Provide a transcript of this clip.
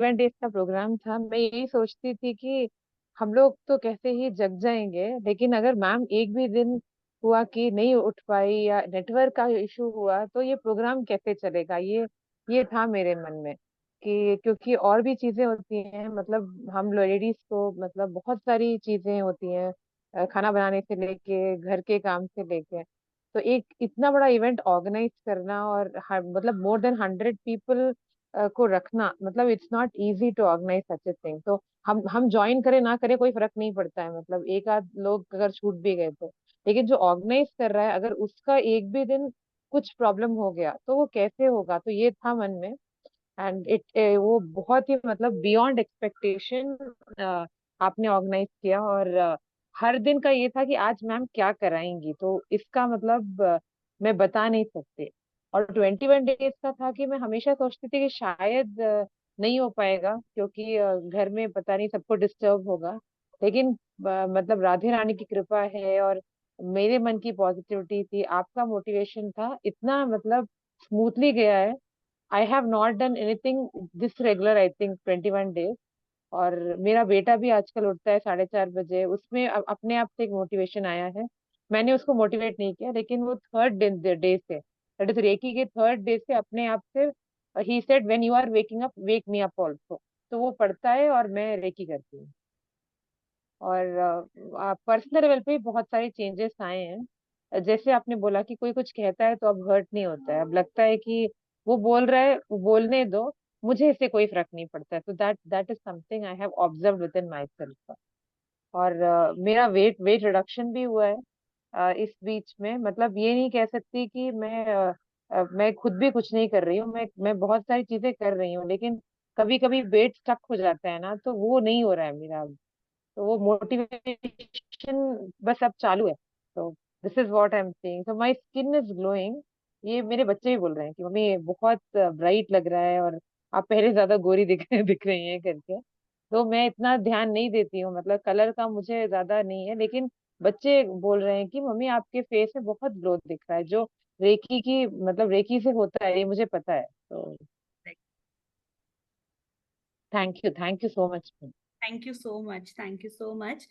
Days का programme था। मैं यही सोचती थी कि हम लोग तो कैसे ही जग जाएंगे, लेकिन अगर मैम एक भी दिन हुआ कि नहीं उठ पाई या नेटवर्क का इशू हुआ तो ये प्रोग्राम कैसे चलेगा। ये था मेरे मन में कि क्योंकि और भी चीजें होती हैं, मतलब हम लेडीज को मतलब बहुत सारी चीजें होती हैं, खाना बनाने से लेके घर के काम से लेके। तो एक इतना बड़ा इवेंट ऑर्गेनाइज करना और मतलब मोर देन 100 पीपल को रखना, मतलब it's not easy to organise such a thing. तो हम ज्वाइन करें ना करें कोई फर्क नहीं पड़ता है, मतलब एक आध लोग अगर छूट भी गए तो। लेकिन जो ऑर्गेनाइज कर रहा है अगर उसका एक भी दिन कुछ प्रॉब्लम हो गया तो वो कैसे होगा। तो ये था मन में। एंड वो बहुत ही मतलब बियॉन्ड एक्सपेक्टेशन आपने ऑर्गेनाइज किया। और हर दिन का ये था कि आज मैम क्या कराएंगी, तो इसका मतलब मैं बता नहीं सकती। और 21 डेज का था कि मैं हमेशा सोचती थी कि शायद नहीं हो पाएगा, क्योंकि घर में पता नहीं सबको डिस्टर्ब होगा। लेकिन मतलब राधे रानी की कृपा है, और मेरे मन की पॉजिटिविटी थी, आपका मोटिवेशन था, इतना मतलब स्मूथली गया है। I have not done anything this regular I think 21 days. और मेरा बेटा भी आजकल उठता है 4:30 बजे, उसमें अपने आप से एक मोटिवेशन आया है। मैंने उसको मोटिवेट नहीं किया, लेकिन वो थर्ड डे से, दैट इज रेकी के थर्ड डे से अपने आप से ही said when you are waking up wake me up also. तो वो पढ़ता है और मैं रेकी करती हूँ। और पर्सनल लेवल पे बहुत सारे चेंजेस आए हैं। जैसे आपने बोला कि कोई कुछ कहता है तो अब हर्ट नहीं होता है, अब लगता है कि वो बोल रहा है, वो बोलने दो, मुझे इससे कोई फर्क नहीं पड़ता है। तो that is something I have observe with in my self. और मेरा वेट रिडक्शन भी हुआ है इस बीच में। मतलब ये नहीं कह सकती कि मैं खुद भी कुछ नहीं कर रही हूँ, मैं बहुत सारी चीजें कर रही हूँ, लेकिन कभी कभी वेट स्टक हो जाता है ना, तो वो नहीं हो रहा है मेरा। तो वो मोटिवेशन बस अब चालू है। तो this is what I am saying, so my skin is glowing. ये मेरे बच्चे भी बोल रहे हैं कि मम्मी बहुत ब्राइट लग रहा है, और आप पहले ज्यादा गोरी दिख रही हैं करके। तो मैं इतना ध्यान नहीं देती हूँ, मतलब कलर का मुझे ज्यादा नहीं है, लेकिन बच्चे बोल रहे हैं कि मम्मी आपके फेस में बहुत ग्लो दिख रहा है, जो रेकी की मतलब रेकी से होता है, ये मुझे पता है। तो thank you so much. Thank you so much, thank you so much.